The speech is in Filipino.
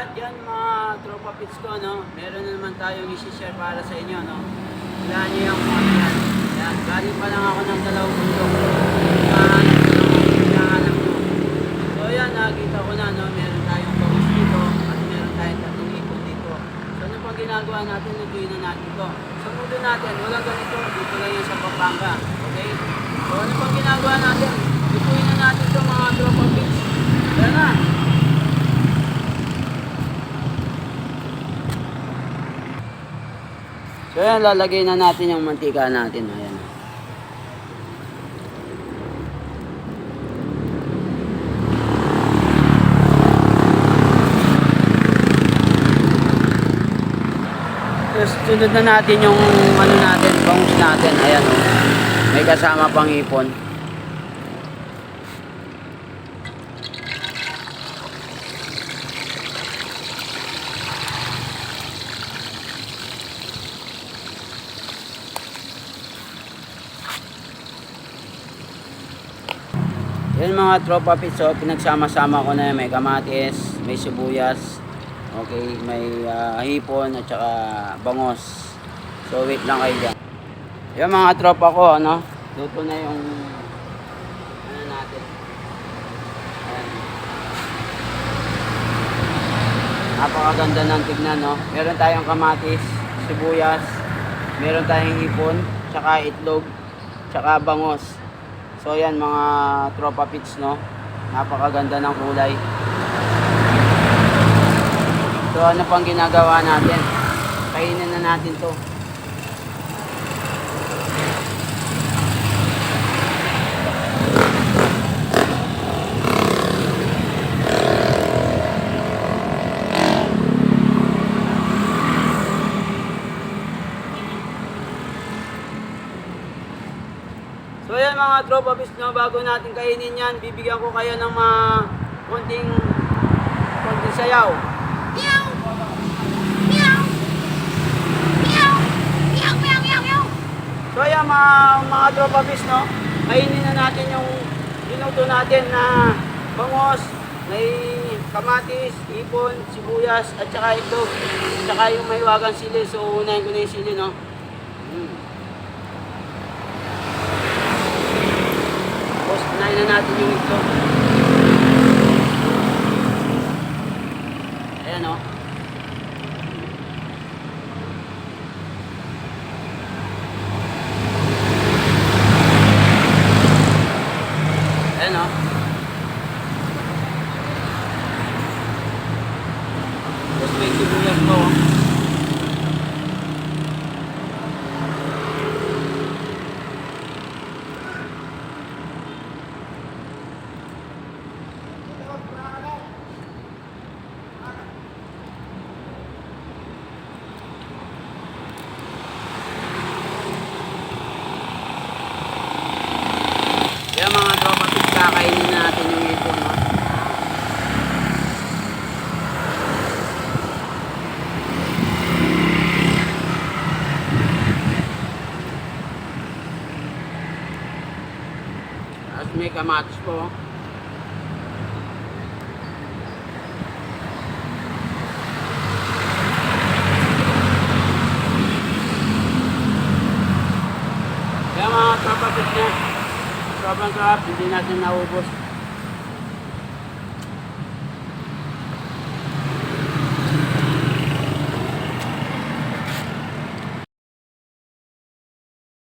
Yan mga tropa pits ko, no? Meron na naman tayong isi-share para sa inyo, no? Wala nyo yung mga yan. Yan, galing pa lang ako ng dalawang bundok. Hinahanap nyo. So yan, nakita ko na, no? Meron tayong bangus dito at meron tayong tatlong ipon dito. So ano pang ginagawa natin, lutuin na natin to. Sa mundo natin, walang ganito, dito lang yan sa Pampanga. Okay? So ano pang ginagawa natin? Lutuin na natin to mga tropa pits. Yan na. So yan, lalagay na natin yung mantika natin. Ayan. Tapos sunod na natin yung ano natin, bangus natin. Ayan o. May kasama pang ipon. Yan mga tropa pits, so pinagsama-sama ko na yan. May kamatis, may sibuyas, okay, may hipon at saka bangos. So wait lang kayo dyan. Yan mga tropa ko, ano, luto na yung ano natin. Ayan. Napakaganda ng tignan, no. Meron tayong kamatis, sibuyas, meron tayong hipon, tsaka itlog, tsaka bangos. So yan mga tropa pits, no. Napakaganda ng kulay. So ano pang ginagawa natin? Kainin na natin to. So yan mga tropa pits, no, bago natin kainin yan, bibigyan ko kayo ng mga konting sayaw. Meow! Meow! Meow! Meow, meow, meow, meow! So yan mga tropa pits, no, kainin na natin yung minuto natin na bangos, may kamatis, ipon, sibuyas, at saka itlog, at saka yung may wagang sili. So unahin ko na yung sili, no. Tapos unahin na natin yung itlog. Ayan, no. Ayan, no. Tapos may sibuyas ko. Kaya mga tropa pits, kakainin na natin yung ipon, no? At may kamatis po. Kaya mga tropa pits, sobrang sarap, hindi natin naubos.